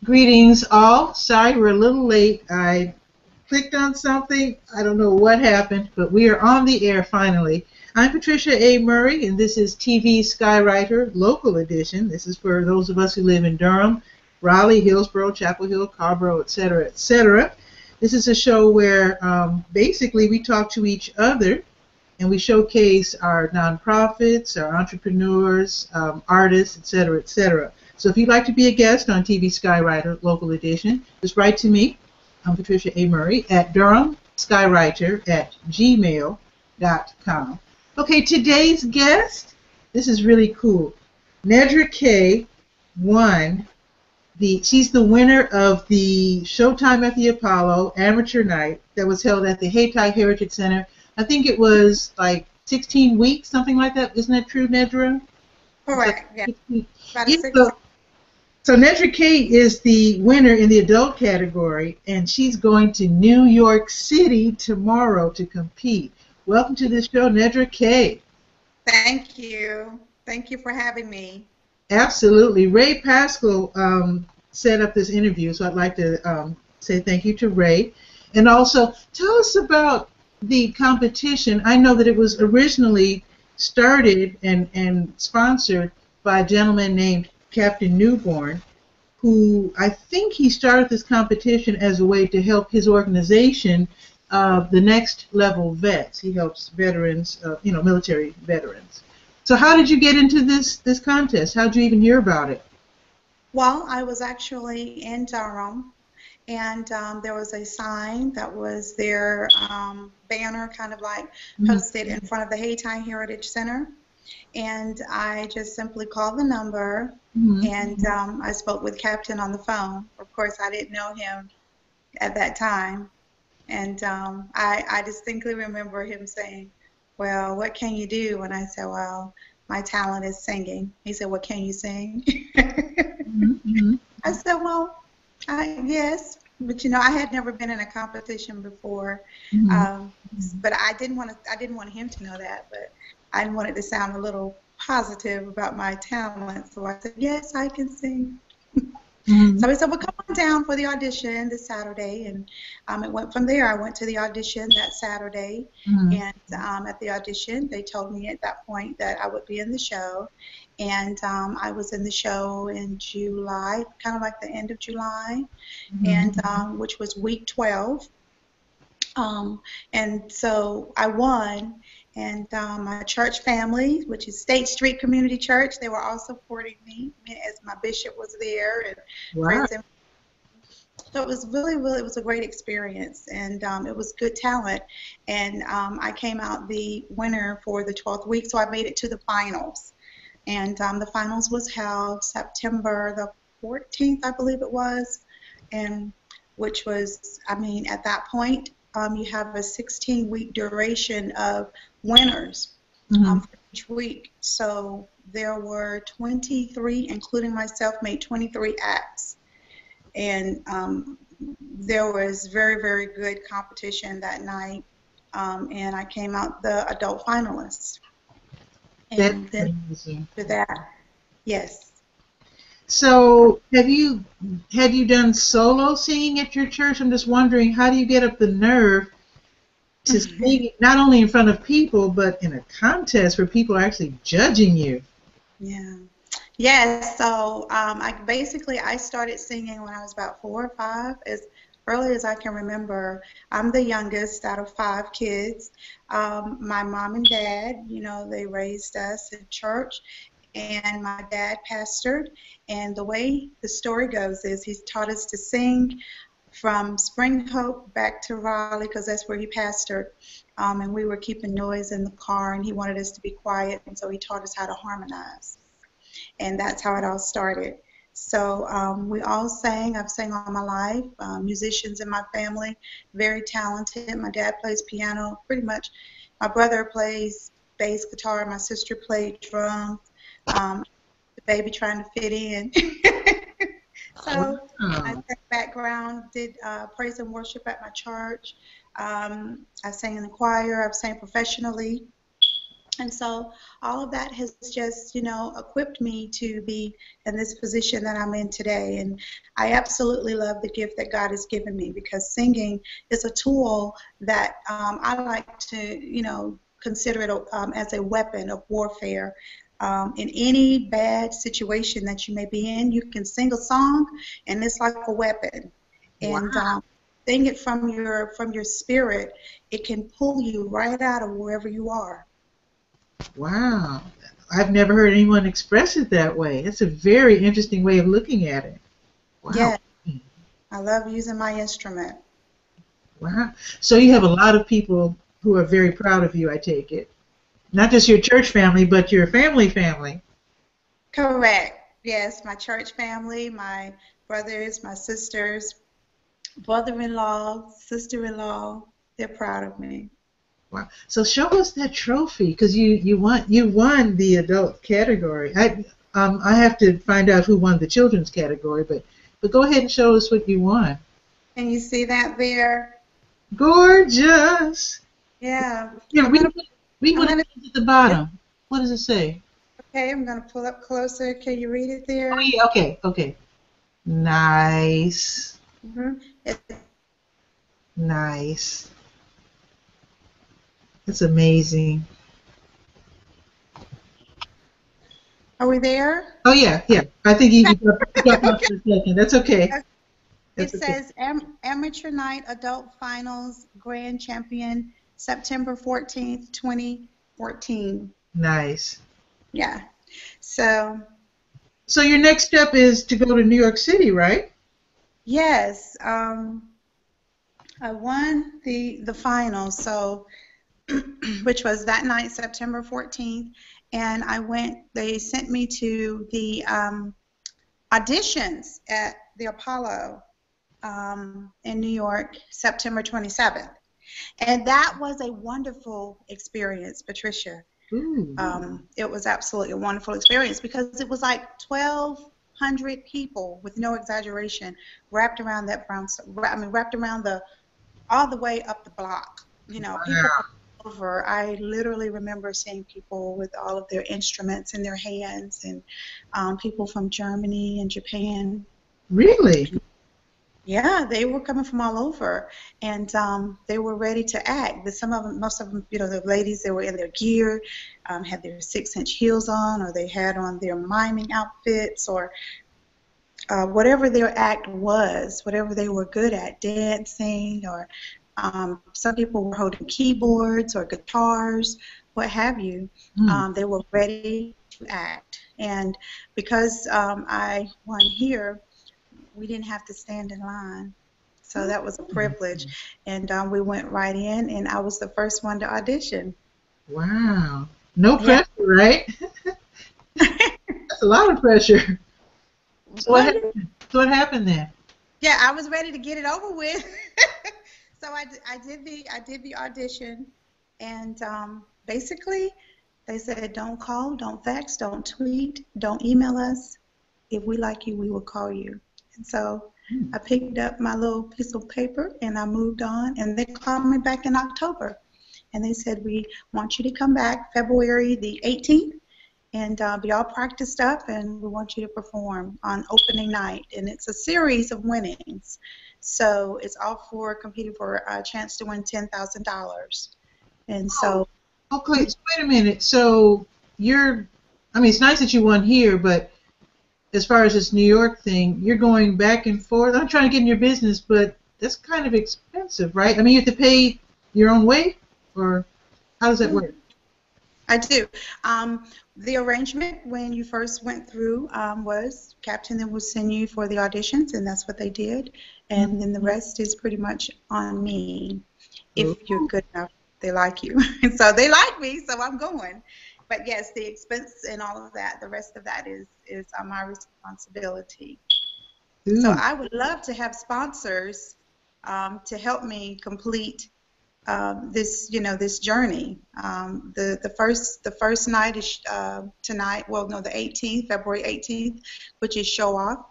Greetings all. Sorry we're a little late. I clicked on something. I don't know what happened, but we are on the air finally. I'm Patricia A. Murray, and this is TV Skywriter Local Edition. This is for those of us who live in Durham, Raleigh, Hillsborough, Chapel Hill, Carrboro, etc., etc. This is a show where basically we talk to each other and we showcase our nonprofits, our entrepreneurs, artists, etc., etc. So if you'd like to be a guest on TV Skywriter Local Edition, just write to me. I'm Patricia A. Murray at durhamskywriter@gmail.com. Okay, today's guest, this is really cool. Nedra Kay won she's the winner of the Showtime at the Apollo amateur night that was held at the Hayti Heritage Center. I think it was like 16 weeks, something like that. Isn't that true, Nedra? Correct, yeah. So Nedra Kay is the winner in the adult category, and she's going to New York City tomorrow to compete. Welcome to the show, Nedra Kay. Thank you. Thank you for having me. Absolutely. Ray Pascal set up this interview, so I'd like to say thank you to Ray. And also, tell us about the competition. I know that it was originally started and sponsored by a gentleman named Captain Newborn, who I think he started this competition as a way to help his organization, the Next Level Vets. He helps veterans, military veterans. So how did you get into this contest? How did you even hear about it? Well, I was actually in Durham, and there was a sign that was their banner, kind of like posted in front of the Hayti Heritage Center. And I just simply called the number, and I spoke with Captain on the phone. Of course, I didn't know him at that time. And I distinctly remember him saying, well, what can you do? And I said, well, my talent is singing. He said, well, can you sing? I said, well, yes. But I had never been in a competition before, but I didn't want him to know that. But I wanted to sound a little positive about my talent, so I said, yes, I can sing. So he said, well, come on down for the audition this Saturday, and it went from there. I went to the audition that Saturday, and at the audition, they told me at that point that I would be in the show, and I was in the show in July, kind of like the end of July, and which was week 12, and so I won. And my church family, which is State Street Community Church, they were all supporting me as my bishop was there. And friends. So it was it was a great experience, and it was good talent. And I came out the winner for the 12th week, so I made it to the finals. And the finals was held September the 14th, I believe it was, and which was, at that point, you have a 16-week duration of winners for each week. So there were 23, including myself, made 23 acts. And there was very, very good competition that night. And I came out the adult finalist. And then for that, yes. So have you done solo singing at your church? I'm just wondering, how do you get up the nerve to sing not only in front of people, but in a contest where people are actually judging you? Yeah. Yes. So I started singing when I was about 4 or 5, as early as I can remember. I'm the youngest out of 5 kids. My mom and dad, they raised us in church. And my dad pastored, and the way the story goes is he taught us to sing from Spring Hope back to Raleigh, because that's where he pastored, and we were keeping noise in the car, and he wanted us to be quiet, and so he taught us how to harmonize, and that's how it all started. So we all sang. I've sang all my life. Musicians in my family, very talented. My dad plays piano, pretty much. My brother plays bass guitar. My sister played drums. The baby trying to fit in. So I sang background, did praise and worship at my church. I sang in the choir. I've sang professionally. And so all of that has just, equipped me to be in this position that I'm in today. And I absolutely love the gift that God has given me, because singing is a tool that I like to, consider it as a weapon of warfare. In any bad situation that you may be in, you can sing a song, and it's like a weapon. And Wow. sing it from your spirit, it can pull you right out of wherever you are. Wow. I've never heard anyone express it that way. It's a very interesting way of looking at it. Wow. Yeah, I love using my instrument. Wow. So you have a lot of people who are very proud of you, I take it. Not just your church family, but your family. Correct. Yes, my church family, my brothers, my sisters, brother-in-law, sister-in-law, they're proud of me. Wow. So show us that trophy, because you won the adult category. I have to find out who won the children's category, but go ahead and show us what you won. Can you see that there? Gorgeous. Yeah. Yeah, I'm read gonna, what it says at the bottom. What does it say? okay, I'm gonna pull up closer. Can you read it Oh there? yeah. Okay. Nice. It, Nice. That's amazing. are we there? Oh yeah. I think you got off for a second. That's okay. It That's okay. says Amateur Night Adult Finals Grand Champion, September 14th, 2014. Nice. Yeah. So, So your next step is to go to New York City, right? yes, I won the finals, so which was that night, September 14th, and they sent me to the auditions at the Apollo in New York, September 27th. And that was a wonderful experience, Patricia. Ooh. It was absolutely a wonderful experience, because it was like 1,200 people, with no exaggeration, wrapped around all the way up the block. People Wow. from all over. I literally remember seeing people with all of their instruments in their hands, and people from Germany and Japan. Really? Yeah, they were coming from all over, and they were ready to act. But most of them, the ladies, they were in their gear, had their 6-inch heels on, or they had on their miming outfits, or whatever their act was, whatever they were good at, dancing, or some people were holding keyboards or guitars, what have you. They were ready to act. And because I won here, we didn't have to stand in line. So that was a privilege. And we went right in, and I was the first one to audition. Wow. No Yeah. pressure, right? That's a lot of pressure. So what happened then? Yeah, I was ready to get it over with. So I did the audition, and basically they said, don't call, don't fax, don't tweet, don't email us. If we like you, we will call you. And so I picked up my little piece of paper, and I moved on, and they called me back in October. And they said, we want you to come back February the 18th and be all practiced up, and we want you to perform on opening night. And it's a series of winnings. So it's all for competing for a chance to win $10,000. And so... Okay, so wait a minute. So it's nice that you won here, but as far as this New York thing, you're going back and forth. I'm trying to get in your business, but that's kind of expensive, right? I mean, you have to pay your own way, or how does that work? I do. The arrangement when you first went through was Captain then will send you for the auditions, and that's what they did. And then the rest is pretty much on me. If you're good enough, they like you. And so they like me, so I'm going. But yes, the expense and all of that, the rest of that is my responsibility. Ooh. So I would love to have sponsors to help me complete this journey. The first night is tonight. Well, no, the 18th, February 18th, which is show off.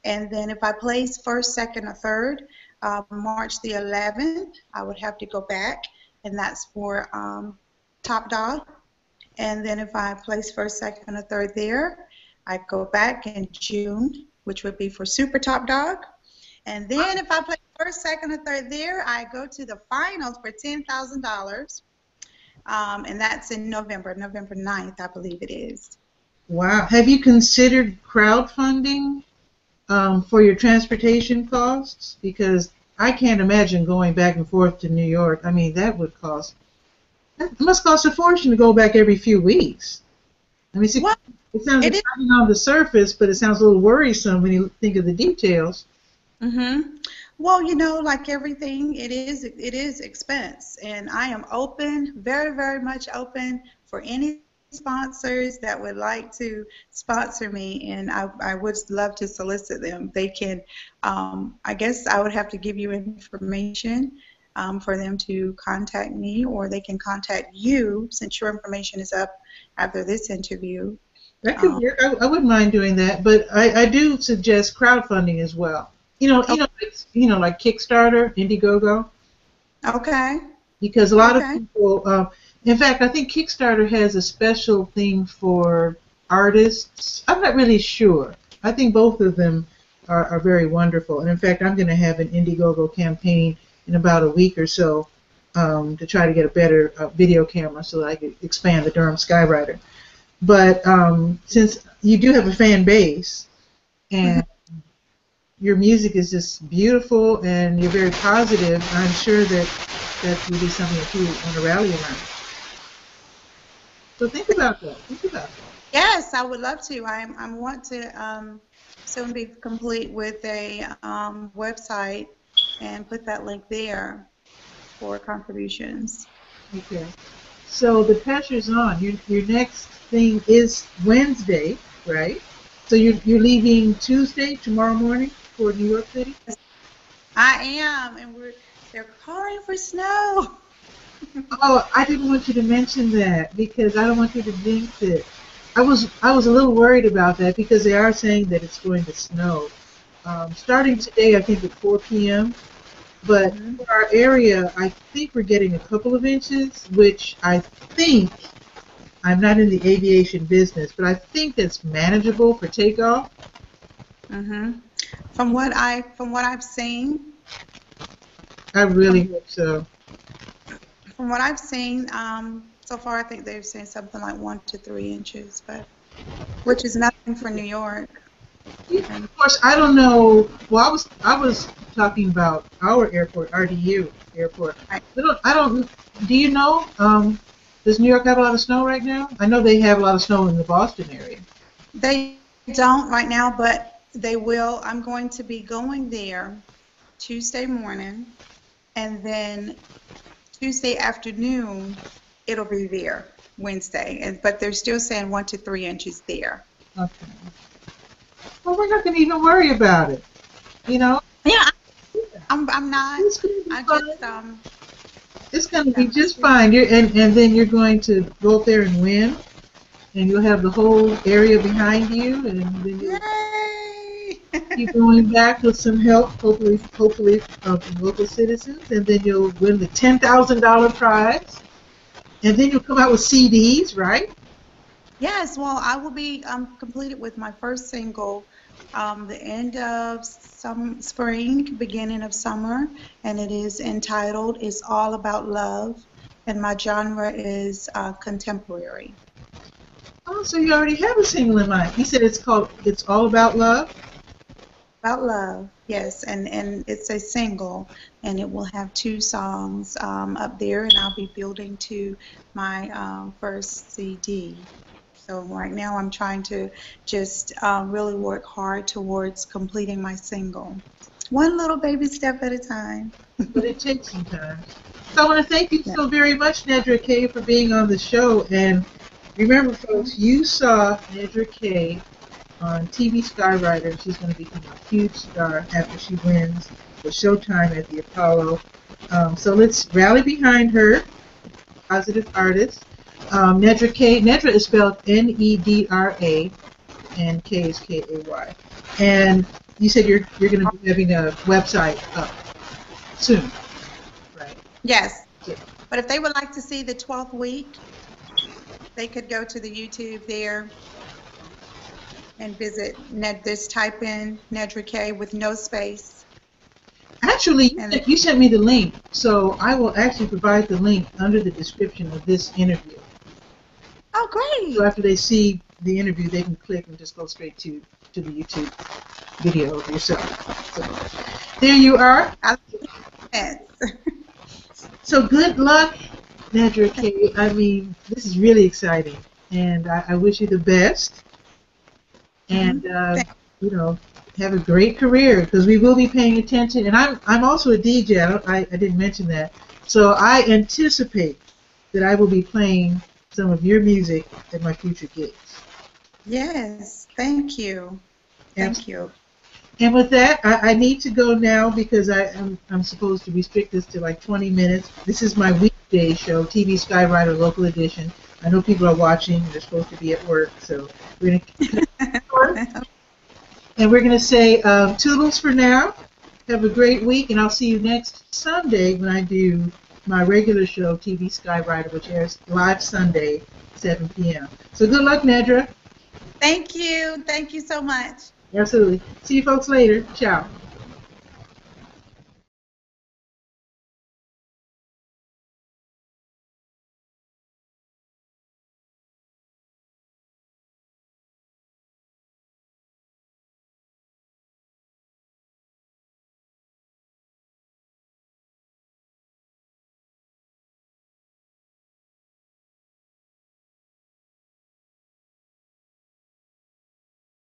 And then if I place first, second, or third, March the 11th, I would have to go back, and that's for Top Dog. And then if I place first, second, or third there, I go back in June, which would be for Super Top Dog. And then if I place first, second, or third there, I go to the finals for $10,000. And that's in November 9th, I believe it is. Wow. Have you considered crowdfunding for your transportation costs? Because I can't imagine going back and forth to New York. I mean, that must cost a fortune to go back every few weeks. I mean, it sounds exciting on the surface, but it sounds a little worrisome when you think of the details. Mm-hmm. Well, you know, like everything, it is expense, and I am open, very, very much open for any sponsors that would like to sponsor me, and I would love to solicit them. They can, I guess I would have to give you information for them to contact me, or they can contact you since your information is up after this interview. That could work. I wouldn't mind doing that, but I do suggest crowdfunding as well. You know, like Kickstarter, Indiegogo. Okay. Because a lot of people, in fact, I think Kickstarter has a special thing for artists. I'm not really sure. I think both of them are very wonderful. And in fact, I'm going to have an Indiegogo campaign in about a week or so to try to get a better video camera so that I could expand the Durham Skywriter. But since you do have a fan base, and your music is just beautiful and you're very positive, I'm sure that would be something that you want to rally around. So think about that. Yes, I would love to. I want to soon be complete with a website and put that link there for contributions. Okay. So the pressure's on. Your next thing is Wednesday, right? So you're leaving Tuesday, tomorrow morning, for New York City? I am, and they're calling for snow. Oh, I didn't want you to mention that because I don't want you to jinx it. I was a little worried about that because they are saying that it's going to snow. Starting today, I think at 4 p.m. But for our area, I think we're getting a couple of inches, which I think, I'm not in the aviation business, but I think that's manageable for takeoff. Mm-hmm. From what I've seen, I really hope so. From what I've seen, so far I think they've seen something like 1 to 3 inches, which is nothing for New York. Yeah, of course, I don't know. Well, I was talking about our airport, RDU airport. Do you know? Does New York have a lot of snow right now? I know they have a lot of snow in the Boston area. They don't right now, but they will. I'm going to be going there Tuesday morning, and then Tuesday afternoon it'll be there Wednesday. But they're still saying 1 to 3 inches there. Okay. Well, we're not going to even worry about it, you know? Yeah, I'm not. It's going to be fine. It's going to be just fine. And then you're going to go up there and win, and you'll have the whole area behind you, and then you'll keep going back with some help, hopefully from local citizens, and then you'll win the $10,000 prize, and then you'll come out with CDs, right? Yes, well, I will be completed with my first single the end of spring, beginning of summer, and it is entitled It's All About Love, and my genre is contemporary. Oh, so you already have a single in mind. You said it's called It's All About Love? About love, yes, and it's a single, and it will have 2 songs up there, and I'll be building to my first CD. So right now I'm trying to just really work hard towards completing my single. One little baby step at a time. But it takes some time. So I want to thank you so very much, Nedra Kay, for being on the show. And remember, folks, you saw Nedra Kay on TV Skywriter. She's going to become a huge star after she wins the Showtime at the Apollo. So let's rally behind her, positive artist. Nedra Kay. Nedra is spelled Nedra, and K is Kay. And you said you're going to be having a website up soon, right? Yes. Yeah. But if they would like to see the 12th week, they could go to the YouTube there and visit. Just type in Nedra Kay with no space. Actually, you sent me the link, so I will actually provide the link under the description of this interview. Oh, great! So after they see the interview, they can click and just go straight to the YouTube video of yourself. So there you are. Yes. So good luck, Nedra Kay. I mean, this is really exciting, and I wish you the best. And you know, have a great career, because we will be paying attention. And I'm also a DJ. I didn't mention that. So I anticipate that I will be playing some of your music at my future gigs. Yes, thank you. Thank you. And with that, I need to go now, because I'm supposed to restrict this to like 20 minutes. This is my weekday show, TV Skywriter Local Edition. I know people are watching. They're supposed to be at work, so we're going to and we're going to say toodles for now. Have a great week, and I'll see you next Sunday when I do my regular show, TV Skywriter, which airs live Sunday, 7 p.m. So good luck, Nedra. Thank you. Thank you so much. Absolutely. See you folks later. Ciao.